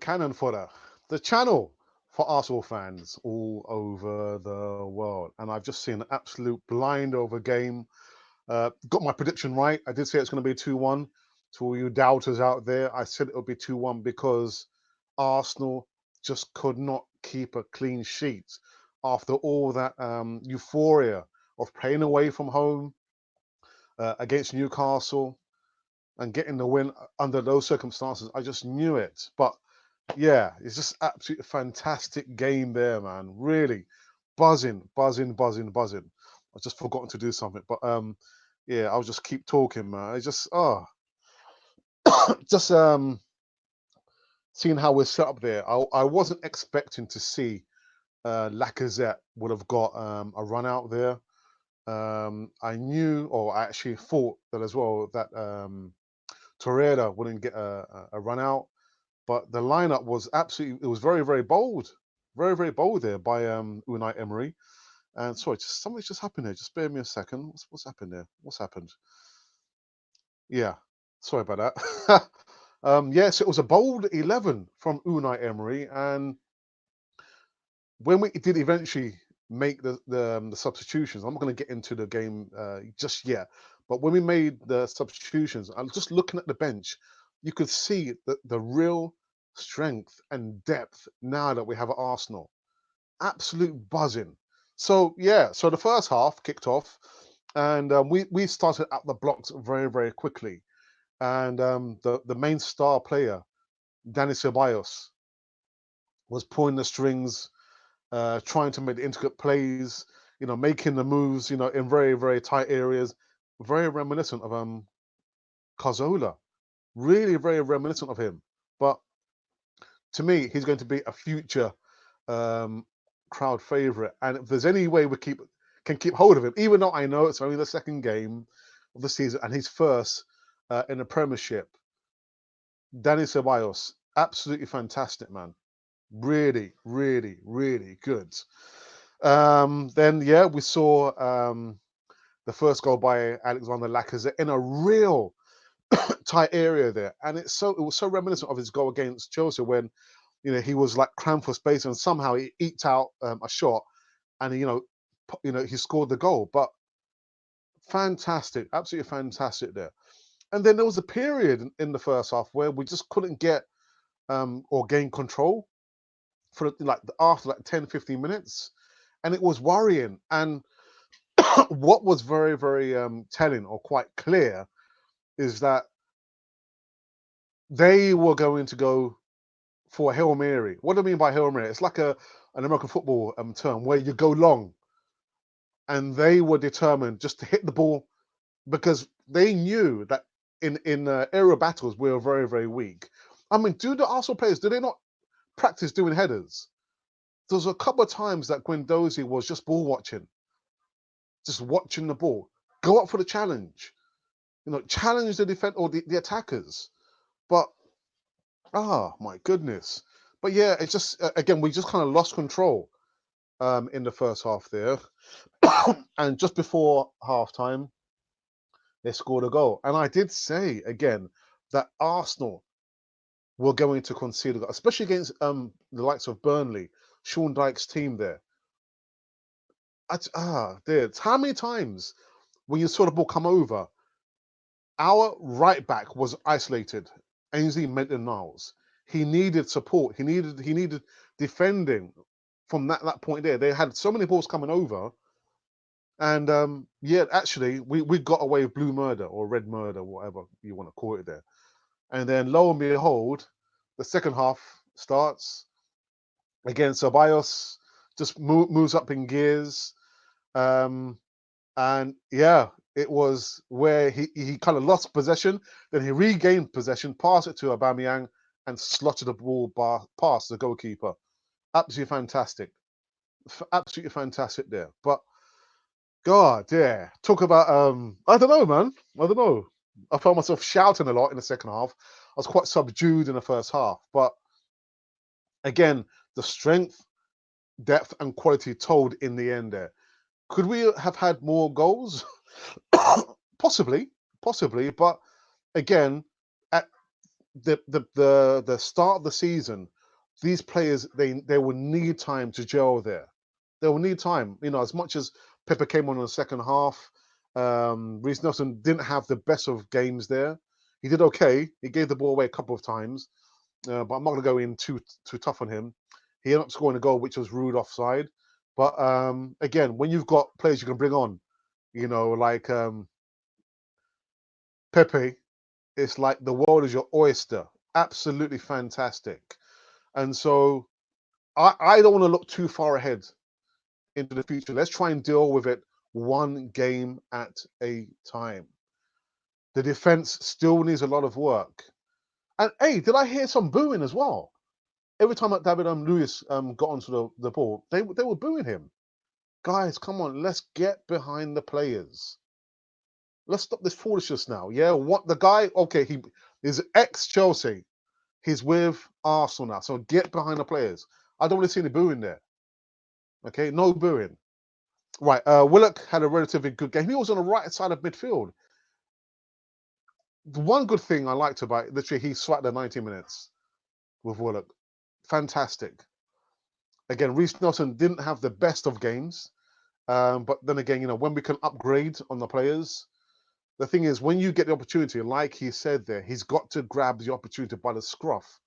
Cannon Fodder, the channel for Arsenal fans all over the world. And I've just seen an absolute blind over game. Got my prediction right. I did say it's going to be 2-1. To all you doubters out there, I said it would be 2-1 because Arsenal just could not keep a clean sheet after all that euphoria of playing away from home against Newcastle and getting the win under those circumstances. I just knew it. But yeah, it's just absolutely fantastic game there, man. Really buzzing, buzzing, buzzing, buzzing. I've just forgotten to do something, but yeah, I'll just keep talking, man. It's just just seeing how we're set up there. I wasn't expecting to see Lacazette would have got a run out there. I knew, or I actually thought that as well, that Torreira wouldn't get a run out. But the lineup was absolutely, it was very, very bold. Very, very bold there by Unai Emery. And sorry, something's just happened there. Just bear me a second. What's happened there? What's happened? Yeah, sorry about that. Yes, it was a bold 11 from Unai Emery. And when we did eventually make the substitutions, I'm not going to get into the game just yet. But when we made the substitutions, I'm just looking at the bench, you could see the real strength and depth now that we have at Arsenal. Absolute buzzing. So yeah, so the first half kicked off, and we started out the blocks very, very quickly. And the main star player, Dani Ceballos, was pulling the strings, trying to make the intricate plays, making the moves, in very, very tight areas. Very reminiscent of Cazorla. Really very reminiscent of him. But to me, he's going to be a future um, crowd favourite. And if there's any way we can keep hold of him, even though I know it's only the second game of the season and he's first in the Premiership, Dani Ceballos, absolutely fantastic, man. Really, really, really good. Then yeah, we saw the first goal by Alexander Lacazette in a real tight area there, and it was so reminiscent of his goal against Chelsea when he was like crammed for space and somehow he eked out a shot, and he scored the goal. But fantastic, absolutely fantastic there. And then there was a period in the first half where we just couldn't get or gain control for like after like 10, 15 minutes, and it was worrying. And what was very, very telling or quite clear is that they were going to go for a Hail Mary. What do I mean by Hail Mary? It's like an American football term where you go long, and they were determined just to hit the ball because they knew that in aerial battles we were very, very weak. I mean, do the Arsenal players, do they not practice doing headers? There's a couple of times that Guendouzi was just ball watching, just watching the ball, go up for the challenge, challenge the defense or the attackers. But my goodness. But yeah, it's just again we just kind of lost control in the first half there, and just before halftime they scored a goal. And I did say again that Arsenal were going to concede a goal, especially against the likes of Burnley, Sean Dyche's team there. Dear, how many times when you saw the ball come over, our right back was isolated, Ainsley Maitland-Niles. He needed support. He needed defending from that point there. They had so many balls coming over, and yeah, actually, we got away with blue murder or red murder, whatever you want to call it there. And then lo and behold, the second half starts again. Ceballos just moves up in gears, and yeah, it was where he kind of lost possession, then he regained possession, passed it to Aubameyang, and slotted the ball past the goalkeeper. Absolutely fantastic. Absolutely fantastic there. But God, yeah. Talk about I don't know, man. I don't know. I found myself shouting a lot in the second half. I was quite subdued in the first half. But again, the strength, depth, and quality told in the end there. Could we have had more goals? Possibly. But again, at the start of the season, these players they will need time to gel there. They will need time. You know, as much as Pepper came on in the second half, Reece Nelson didn't have the best of games there. He did okay. He gave the ball away a couple of times, but I'm not going to go in too tough on him. He ended up scoring a goal which was ruled offside. But again, when you've got players you can bring on, you know, like Pepe, it's like the world is your oyster. Absolutely fantastic. And so I don't want to look too far ahead into the future. Let's try and deal with it one game at a time. The defense still needs a lot of work. And hey, did I hear some booing as well? Every time that David Lewis got onto the ball, they were booing him. Guys, come on, let's get behind the players. Let's stop this foolishness now. Yeah, what the guy? Okay, he is ex-Chelsea. He's with Arsenal now, so get behind the players. I don't want to see any booing there. Okay, no booing. Right, Willock had a relatively good game. He was on the right side of midfield. The one good thing I liked about it, literally, he swapped the 90 minutes with Willock. Fantastic. Again, Reece Nelson didn't have the best of games, but then again, you know, when we can upgrade on the players, the thing is, when you get the opportunity, like he said there, he's got to grab the opportunity by the scruff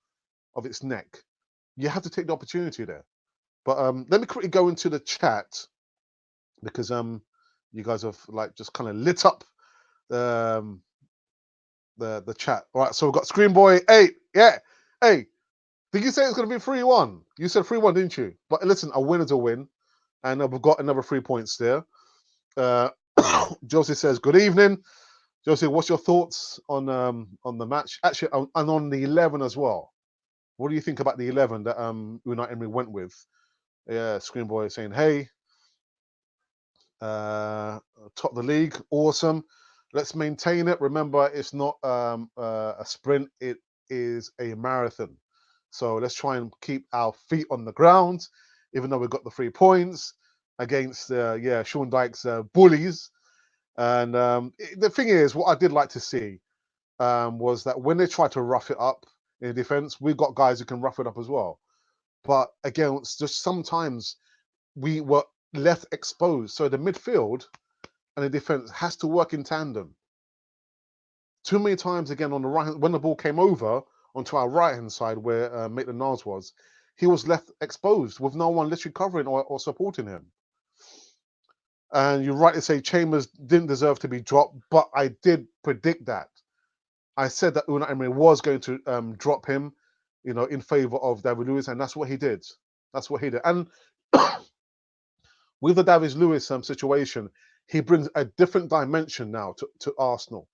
of its neck. You have to take the opportunity there. But let me quickly go into the chat because you guys have like just kind of lit up the chat. All right, so we've got Screenboy 8. Yeah. Hey, did you say it's going to be 3-1? You said 3-1, didn't you? But listen, a win is a win. And we've got another 3 points there. Josie says, good evening. Josie, what's your thoughts on the match? Actually, and on the 11 as well. What do you think about the 11 that Unai Emery went with? Yeah, Screenboy saying, hey, top the league, awesome. Let's maintain it. Remember, it's not a sprint, it is a marathon. So let's try and keep our feet on the ground, even though we've got the 3 points against Sean Dyche's bullies. And the thing is, what I did like to see was that when they try to rough it up in defense, we've got guys who can rough it up as well. But again, it's just sometimes we were left exposed. So the midfield and the defense has to work in tandem. Too many times again on the right hand, when the ball came over onto our right hand side where Maitland-Niles was, he was left exposed with no one literally covering or supporting him. And you're right to say Chambers didn't deserve to be dropped, but I did predict that. I said that Unai Emery was going to drop him, you know, in favor of David Lewis, and that's what he did. That's what he did. And with the David Lewis situation, he brings a different dimension now to Arsenal.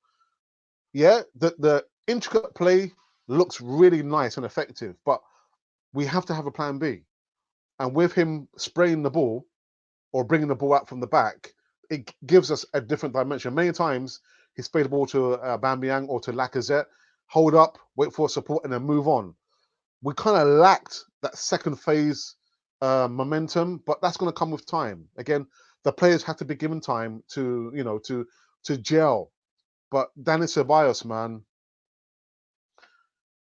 Yeah, the intricate play looks really nice and effective, but we have to have a plan B. And with him spraying the ball or bringing the ball out from the back, it gives us a different dimension. Many times he sprayed the ball to Aubameyang or to Lacazette, hold up, wait for support, and then move on. We kind of lacked that second phase momentum, but that's going to come with time. Again, the players have to be given time to, you know, to gel. But Dani Ceballos, man,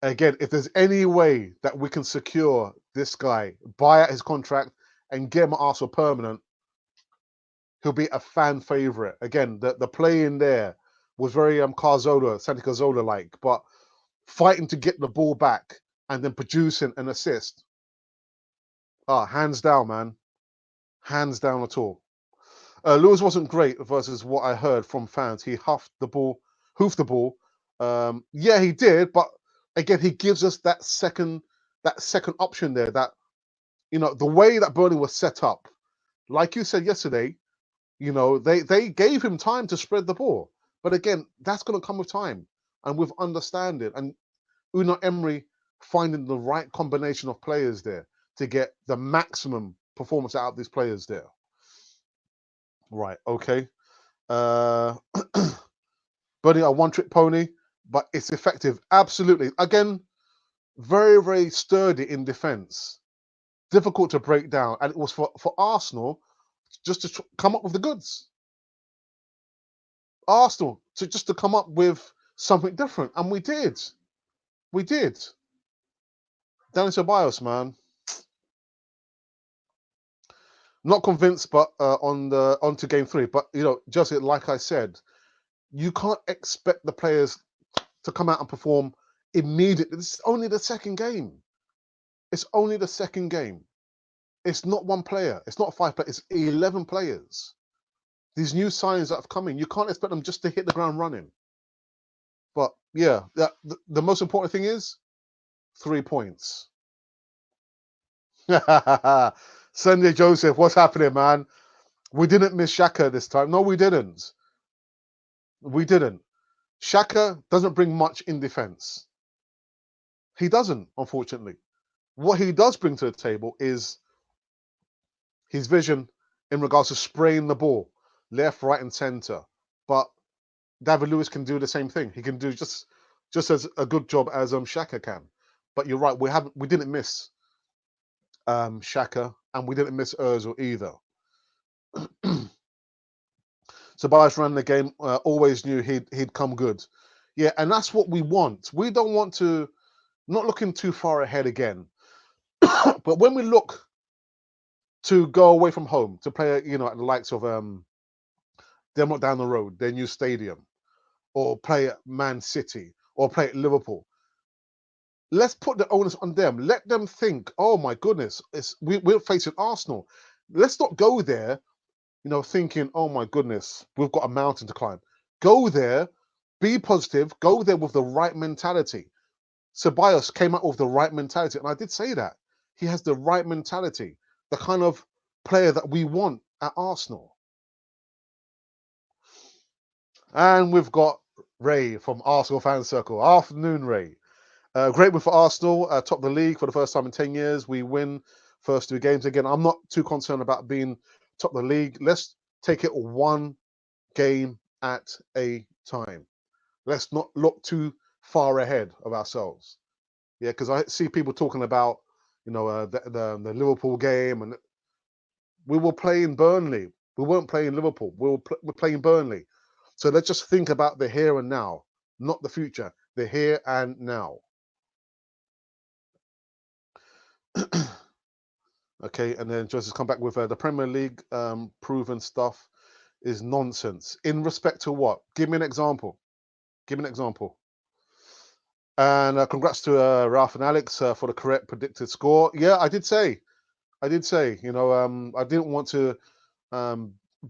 again, if there's any way that we can secure this guy, buy out his contract, and get him at Arsenal permanent, he'll be a fan favorite. Again, the play in there was very Santi Cazorla like, but fighting to get the ball back and then producing an assist. Hands down, man. Hands down at all. Lewis wasn't great versus what I heard from fans. He hoofed the ball. Yeah, he did, but again, he gives us that second option there. That, you know, the way that Burnley was set up, like you said yesterday, you know, they gave him time to spread the ball. But again, that's going to come with time and with understanding. And Unai Emery finding the right combination of players there to get the maximum performance out of these players there. Right, okay. Burnley a one-trick pony, but it's effective. Absolutely. Again, very, very sturdy in defence. Difficult to break down. And it was for Arsenal just to come up with the goods. Arsenal to come up with something different. And we did. We did. Dani Ceballos, man. Not convinced, but on to game 3. But just like I said, you can't expect the players to come out and perform immediately. This is only the second game. It's only the second game. It's not one player. It's not 5 players. It's 11 players. These new signs that have come in, you can't expect them just to hit the ground running. But yeah, the most important thing is 3 points. Sunday Joseph, what's happening, man? We didn't miss Xhaka this time. No, we didn't. We didn't. Xhaka doesn't bring much in defense. He doesn't, unfortunately. What he does bring to the table is his vision in regards to spraying the ball left, right, and center. But David Lewis can do the same thing. He can do just as a good job as Xhaka can. But you're right, we didn't miss Xhaka, and we didn't miss Ozil either. Ceballos ran the game, always knew he'd come good. Yeah, and that's what we want. We don't want to, not looking too far ahead again. But when we look to go away from home to play, at the likes of Denmark down the road, their new stadium, or play at Man City, or play at Liverpool, let's put the onus on them. Let them think, oh my goodness, we're facing Arsenal. Let's not go there, thinking, oh my goodness, we've got a mountain to climb. Go there, be positive, go there with the right mentality. Ceballos came out with the right mentality, and I did say that. He has the right mentality, the kind of player that we want at Arsenal. And we've got Ray from Arsenal Fan Circle. Afternoon, Ray. Great win for Arsenal, top the league for the first time in 10 years. We win first 2 games. Again, I'm not too concerned about being top the league. Let's take it one game at a time. Let's not look too far ahead of ourselves. Yeah, because I see people talking about, the Liverpool game, and we were playing Burnley. We weren't playing Liverpool. We're playing Burnley. So let's just think about the here and now, not the future. The here and now. Okay, and then just come back with the Premier League proven stuff is nonsense. In respect to what? Give me an example. Give me an example. And congrats to Ralph and Alex for the correct predicted score. Yeah, I did say. I didn't want to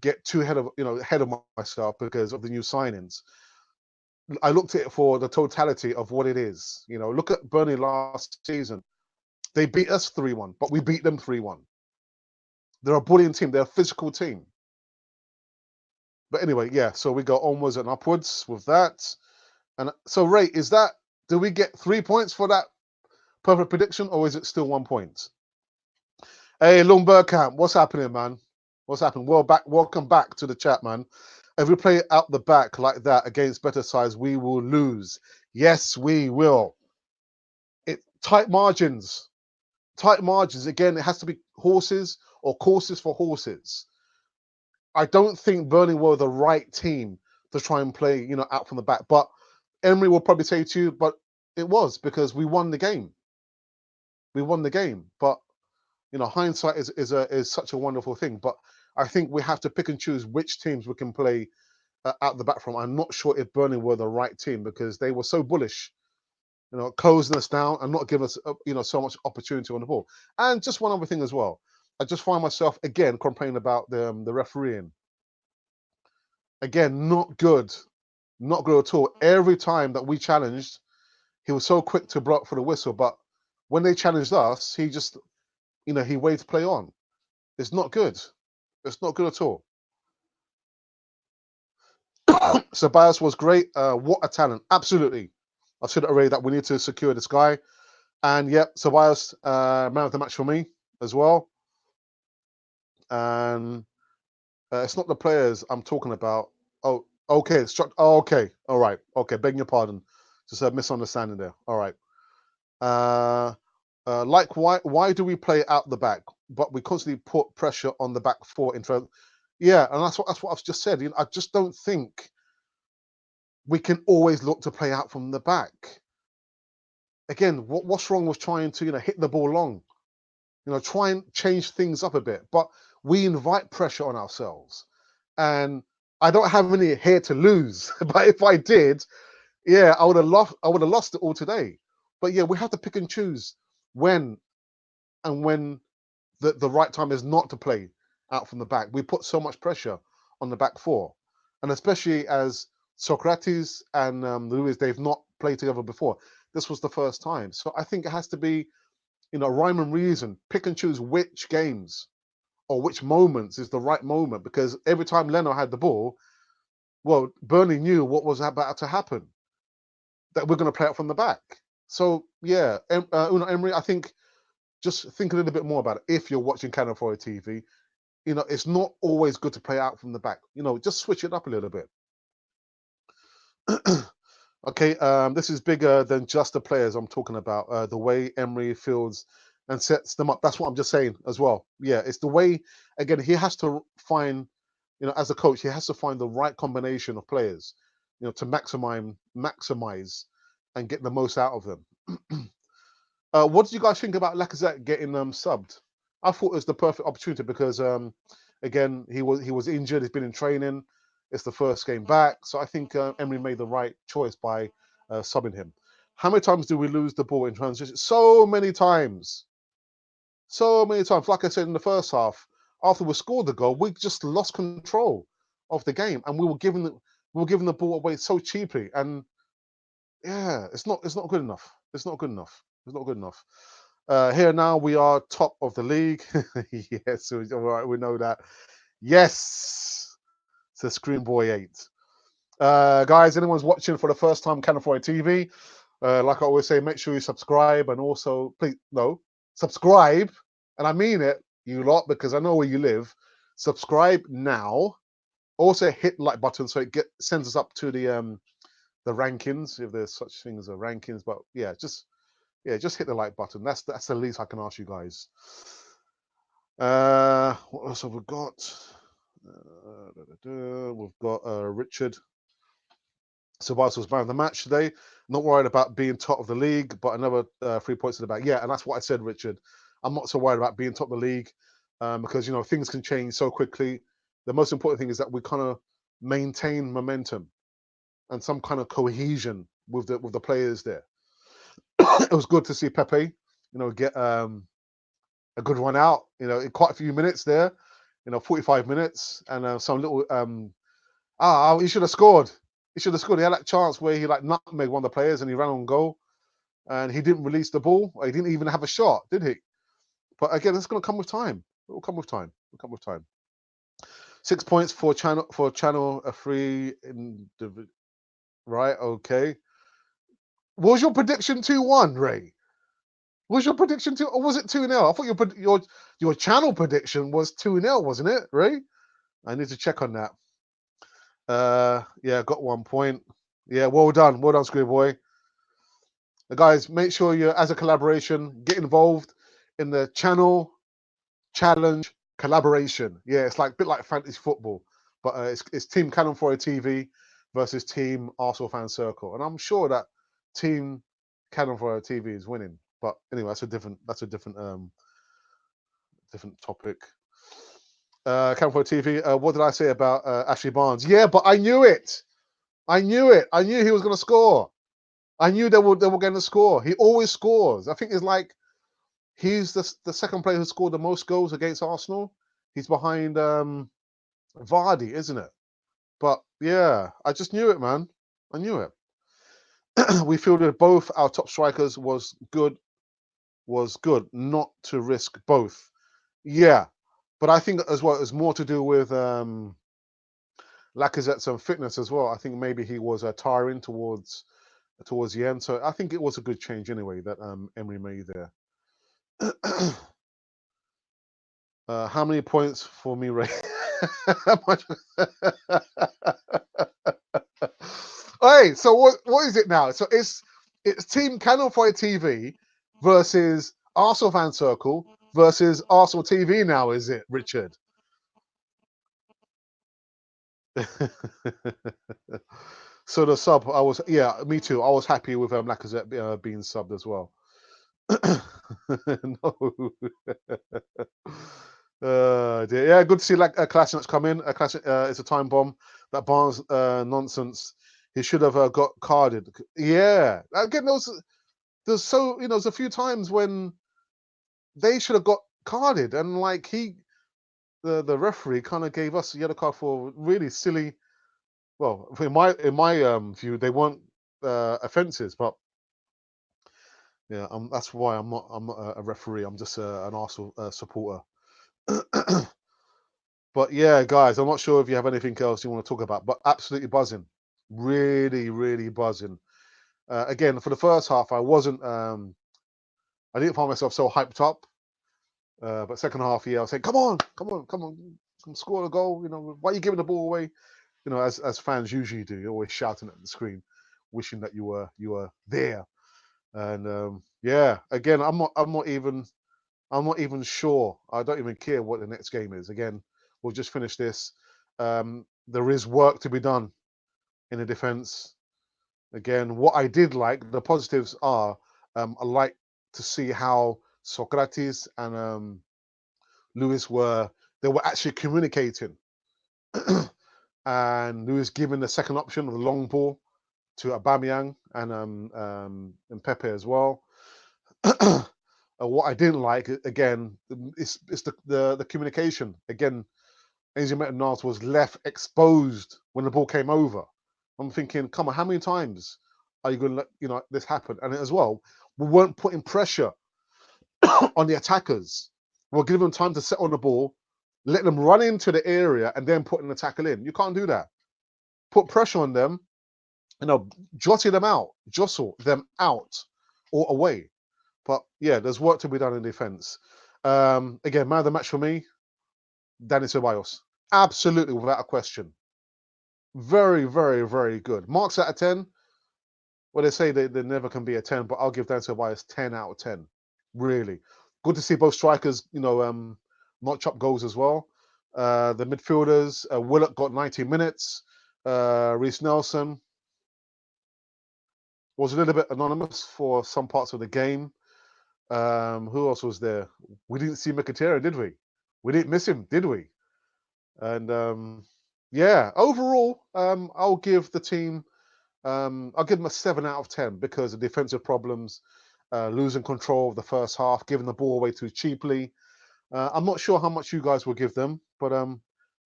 get too ahead of myself because of the new signings. I looked at it for the totality of what it is. Look at Burnley last season. They beat us 3-1, but we beat them 3-1. They're a bullying team. They're a physical team. But anyway, yeah, so we go onwards and upwards with that. And so, Ray, do we get 3 points for that perfect prediction, or is it still 1 point? Hey, Lundbergkamp, what's happening, man? What's happening? Welcome back to the chat, man. If we play out the back like that against better sides, we will lose. Yes, we will. Tight margins. Tight margins. Again, it has to be horses or courses for horses. I don't think Burnley were the right team to try and play, out from the back. But Emery will probably say to you, but it was because we won the game. We won the game. But hindsight is such a wonderful thing. But I think we have to pick and choose which teams we can play out the back from. I'm not sure if Burnley were the right team because they were so bullish, closing us down and not giving us, so much opportunity on the ball. And just one other thing as well. I just find myself again complaining about the refereeing. Again, not good at all. Every time that we challenged, he was so quick to block for the whistle. But when they challenged us, he just, he waited to play on. It's not good. It's not good at all. Ceballos was great. What a talent. Absolutely. I said already that we need to secure this guy. And yep, Ceballos, man of the match for me as well. And it's not the players I'm talking about. Oh, okay. Okay. All right. Okay. Begging your pardon. Just a misunderstanding there. All right. Like why do we play out the back, but we constantly put pressure on the back four in front? Yeah, and that's what I've just said. I just don't think we can always look to play out from the back. again, what's wrong with trying to, hit the ball long? Try and change things up a bit. But we invite pressure on ourselves. And I don't have any here to lose. But if I did, yeah, I would have lost it all today. But yeah, we have to pick and choose when the right time is not to play out from the back. We put so much pressure on the back four. And especially as Socrates and Luis, they've not played together before. This was the first time. So I think it has to be, rhyme and reason. Pick and choose which games or which moments is the right moment. Because every time Leno had the ball, well, Burnley knew what was about to happen, that we're going to play out from the back. So, yeah, Unai Emery, I think just think a little bit more about it. If you're watching Canal 4 TV, it's not always good to play out from the back. Just switch it up a little bit. Okay, this is bigger than just the players I'm talking about. The way Emery fields and sets them up. That's what I'm just saying as well. Yeah, it's the way, again, he has to find, as a coach, he has to find the right combination of players, to maximize and get the most out of them. What did you guys think about Lacazette getting subbed? I thought it was the perfect opportunity because, again, he was injured. He's been in training. It's the first game back, so I think Emery made the right choice by subbing him. How many times do we lose the ball in transition? So many times. So many times. Like I said in the first half, after we scored the goal, we just lost control of the game, and we were giving the ball away so cheaply. And yeah, it's not good enough. It's not good enough. It's not good enough. Here now we are top of the league. Yes, all right, we know that. Yes, it's a Screenboy 8. Guys, anyone's watching for the first time Canal 4 TV, like I always say, make sure you subscribe, and also please subscribe, and I mean it, you lot, because I know where you live. Subscribe now. Also hit the like button so it sends us up to the rankings, if there's such things as rankings. But yeah, just hit the like button. That's the least I can ask you guys. What else have we got? We've got Richard Ceballos was man of the match today. Not worried about being top of the league, but another 3 points in the back. Yeah, and that's what I said, Richard. I'm not so worried about being top of the league because things can change so quickly. The most important thing is that we kind of maintain momentum and some kind of cohesion with the players there. It was good to see Pepe, get a good run out, in quite a few minutes there, 45 minutes, and some little he should have scored. He should have scored. He had that chance where he nutmegged one of the players and he ran on goal, and he didn't release the ball. He didn't even have a shot, did he? But again, it's going to come with time. It will come with time. 6 points for channel a free right. Okay. Was your prediction 2-1, Ray? Was your prediction 2, or was it 2-0? I thought your channel prediction was 2-0, wasn't it, Ray? I need to check on that. Yeah, got 1 point. Yeah, well done, Screwboy. Guys, make sure you, as a collaboration, get involved in the channel challenge collaboration. Yeah, it's a bit like fantasy football, but it's Team Cannon for a TV versus Team Arsenal Fan Circle, and I'm sure that Team Cannon for a TV is winning. But anyway, that's a different topic. Cannon for a TV. What did I say about Ashley Barnes? Yeah, but I knew it. I knew he was going to score. I knew they were going to score. He always scores. I think he's the second player who scored the most goals against Arsenal. He's behind Vardy, isn't it? But yeah, I just knew it, man. I knew it. We fielded both our top strikers was good not to risk both. Yeah, but I think as well it was more to do with Lacazette's fitness as well. I think maybe he was tiring towards the end. So I think it was a good change anyway that Emery made there. How many points for me, Ray? Hey, so what is it now? So it's Team Canal Fire TV versus Arsenal Fan Circle versus Arsenal TV now, is it, Richard? So the sub, me too. I was happy with Lacazette being subbed as well. No. Yeah, good to see like Klasenic's come in. Classic it's a time bomb. That Barnes nonsense. He should have got carded. Yeah, again, there's so there's a few times when they should have got carded, and like the referee kind of gave us a yellow card for really silly. Well, in my view, they weren't offences, but yeah, that's why I'm not a referee. I'm just an Arsenal supporter. But yeah, guys, I'm not sure if you have anything else you want to talk about, but absolutely buzzing, really, really buzzing. Again, for the first half, I didn't find myself so hyped up. But second half, yeah, I was saying, come on, score a goal. Why are you giving the ball away? As fans usually do, you're always shouting at the screen, wishing that you were there. And yeah, again, I'm not even sure. I don't even care what the next game is. Again, we'll just finish this. There is work to be done in the defense. Again, what I did like, the positives are, I like to see how Socrates and Lewis were actually communicating. And Lewis giving the second option of the long ball to Aubameyang and Pepe as well. What I didn't like, again, is the communication. Again, Ainsley Maitland-Niles was left exposed when the ball came over. I'm thinking, come on, how many times are you going to let this happen? And as well, we weren't putting pressure on the attackers. We're giving them time to set on the ball, let them run into the area, and then putting the tackle in. You can't do that. Put pressure on them, jostle them out or away. But yeah, there's work to be done in defense. Again, man of the match for me, Dani Ceballos. Absolutely, without a question. Very, very, very good. Marks out of 10. Well, they say they never can be a 10, but I'll give Dani Ceballos 10 out of 10. Really. Good to see both strikers, notch up goals as well. The midfielders, Willock got 90 minutes. Reece Nelson was a little bit anonymous for some parts of the game. Who else was there? We didn't see Mkhitaryan, did we? We didn't miss him, did we? And yeah, overall, I'll give the team, I'll give them a 7 out of 10 because of defensive problems, losing control of the first half, giving the ball away too cheaply. I'm not sure how much you guys will give them, but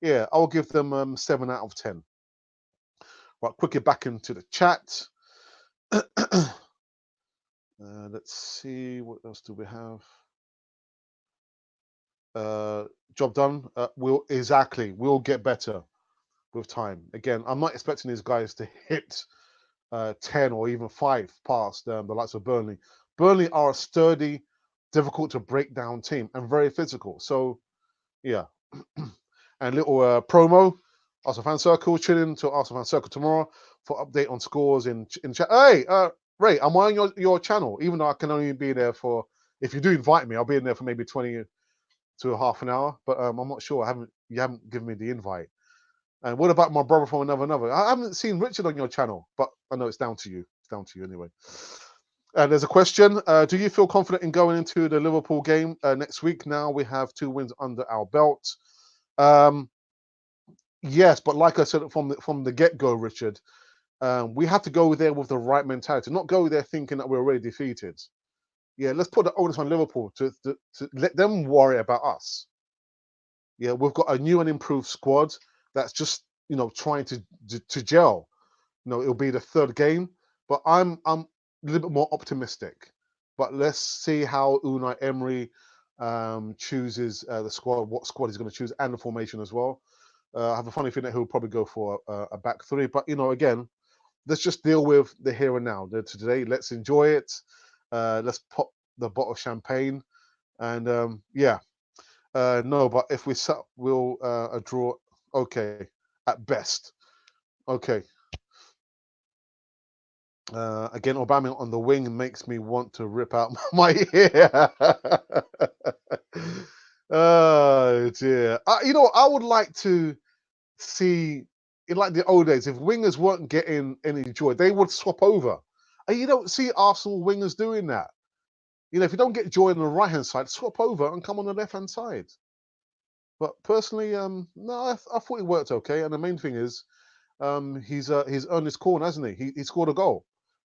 yeah, I'll give them 7 out of 10. Right, quickly back into the chat. Let's see, what else do we have? Job done. We'll get better with time. Again, I'm not expecting these guys to hit 10 or even 5 past the likes of Burnley. Burnley are a sturdy, difficult to break down team and very physical. So yeah. And little promo, Arsenal Fan Circle, tune in to Arsenal Fan Circle tomorrow for update on scores in chat. Hey, Ray, I'm on your channel, even though I can only be there for, if you do invite me, I'll be in there for maybe 20 to half an hour, but I'm not sure. You haven't given me the invite. And what about my brother from another? I haven't seen Richard on your channel, but I know it's down to you. It's down to you anyway. And there's a question. Do you feel confident in going into the Liverpool game next week? Now we have 2 wins under our belt. Yes, but like I said from the get-go, Richard, we have to go there with the right mentality, not go there thinking that we're already defeated. Yeah, let's put the onus on Liverpool to let them worry about us. Yeah, we've got a new and improved squad that's just trying to gel. It'll be the 3rd game, but I'm a little bit more optimistic. But let's see how Unai Emery chooses the squad, what squad he's going to choose, and the formation as well. I have a funny feeling that he'll probably go for a back 3. But again, let's just deal with the here and now. Today, let's enjoy it. Let's pop the bottle of champagne, and yeah. No, but if we'll a draw. Okay, at best. Okay. Again, Aubameyang on the wing makes me want to rip out my ear. Oh dear. I would like to see in like the old days, if wingers weren't getting any joy, they would swap over. And you don't see Arsenal wingers doing that. You know, if you don't get joy on the right-hand side, swap over and come on the left-hand side. But personally, no, I thought it worked okay. And the main thing is, he's earned his corner, hasn't he? He scored a goal,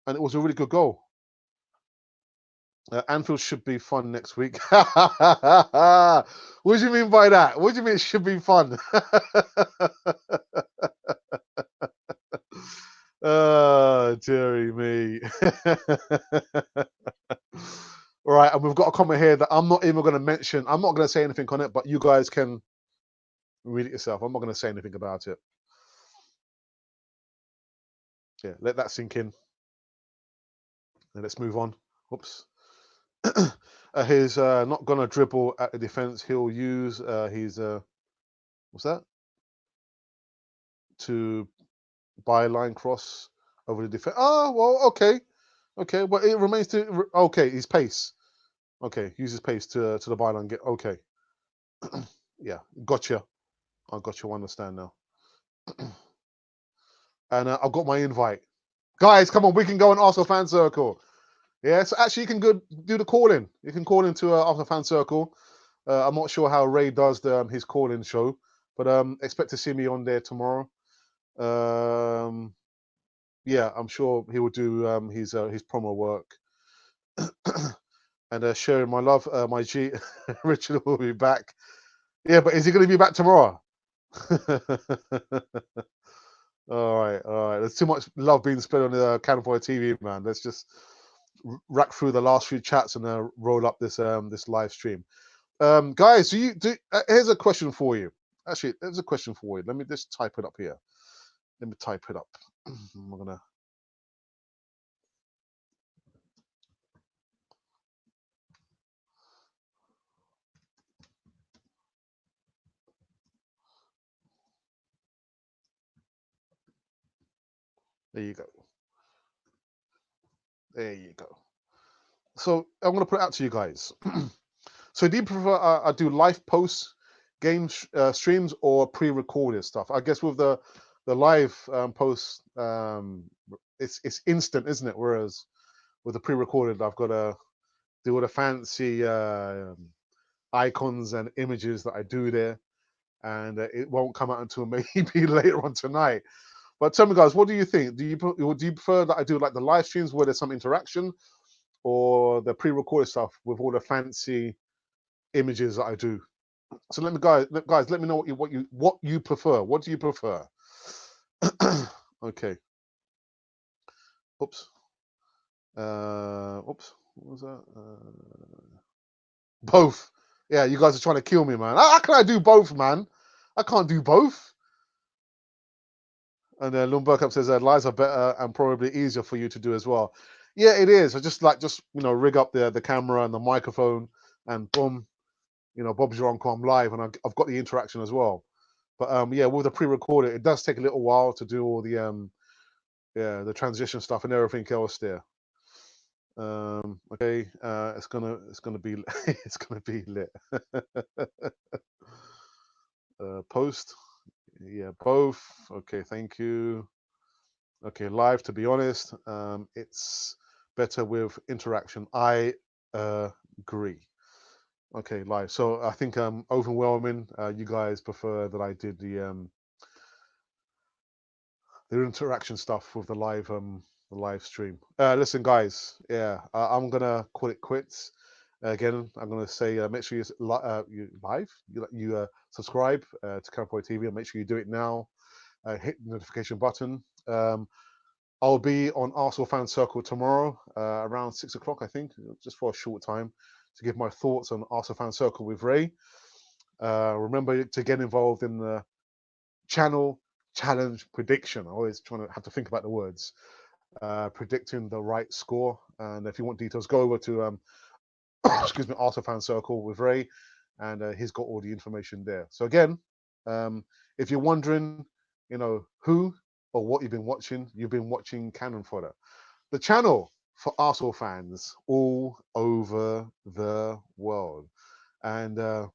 and it was a really good goal. Anfield should be fun next week. What do you mean by that? What do you mean it should be fun? Oh, dearie me. All right, and we've got a comment here that I'm not even going to mention. I'm not going to say anything on it, but you guys can read it yourself. I'm not going to say anything about it. Yeah, let that sink in. And let's move on. Whoops. He's not going to dribble at the defense. He'll use his what's that? To byline cross over the defense. Oh, well, okay. Okay, well, it remains to okay. His pace. Okay, use his pace to the byline. Get okay. Yeah, gotcha. I got you. Understand now. And I've got my invite, guys. Come on, we can go on Arsenal fan circle. Yeah, so actually, you can go do the calling. You can call into Arsenal fan circle. I'm not sure how Ray does his call-in show, but expect to see me on there tomorrow. Yeah, I'm sure he will do his promo work. And sharing my love, my G, Richard will be back. Yeah, but is he going to be back tomorrow? All right. There's too much love being spread on the Canfire TV, man. Let's just rack through the last few chats and roll up this this live stream. Guys, here's a question for you. Actually, there's a question for you. Let me just type it up here. Let me type it up. I'm gonna. There you go. There you go. So I'm gonna put it out to you guys. So do you prefer I do live posts, game streams, or pre-recorded stuff? I guess with the live posts, it's instant, isn't it? Whereas with the pre-recorded, I've got to do all the fancy icons and images that I do there, and it won't come out until maybe later on tonight. But tell me, guys, what do you think? Do you prefer that I do like the live streams where there's some interaction, or the pre-recorded stuff with all the fancy images that I do? So guys, let me know what you prefer. What do you prefer? Okay. Oops. Oops. What was that? Both. Yeah, you guys are trying to kill me, man. How can I do both, man? I can't do both. And Lundberg says lives are better and probably easier for you to do as well. Yeah, it is. I just rig up the camera and the microphone, and boom, Bob's your uncle. I'm live, and I've got the interaction as well. But yeah, with the pre-recorded, it does take a little while to do all the transition stuff and everything else there. Okay, it's gonna be it's gonna be lit. Post, yeah, both. Okay, thank you. Okay, live. To be honest, it's better with interaction. I agree. Okay, live. So I think overwhelming. You guys prefer that I did the interaction stuff with the live stream. Listen, guys. Yeah, I'm gonna call it quits. Again, I'm gonna say make sure you subscribe to Cowboy TV, and make sure you do it now. Hit the notification button. I'll be on Arsenal Fan Circle tomorrow around 6 o'clock, I think, just for a short time to give my thoughts on Arsenal Fan Circle with Ray. Remember to get involved in the channel challenge prediction. I always have to think about the words. Predicting the right score. And if you want details, go over to excuse me, Arsenal Fan Circle with Ray, and he's got all the information there. So again, if you're wondering, who or what you've been watching Cannon Fodder, the channel for Arsenal fans all over the world. And there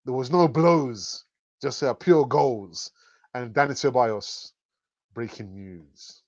was no blows, just pure goals. and Dani Ceballos. Breaking news.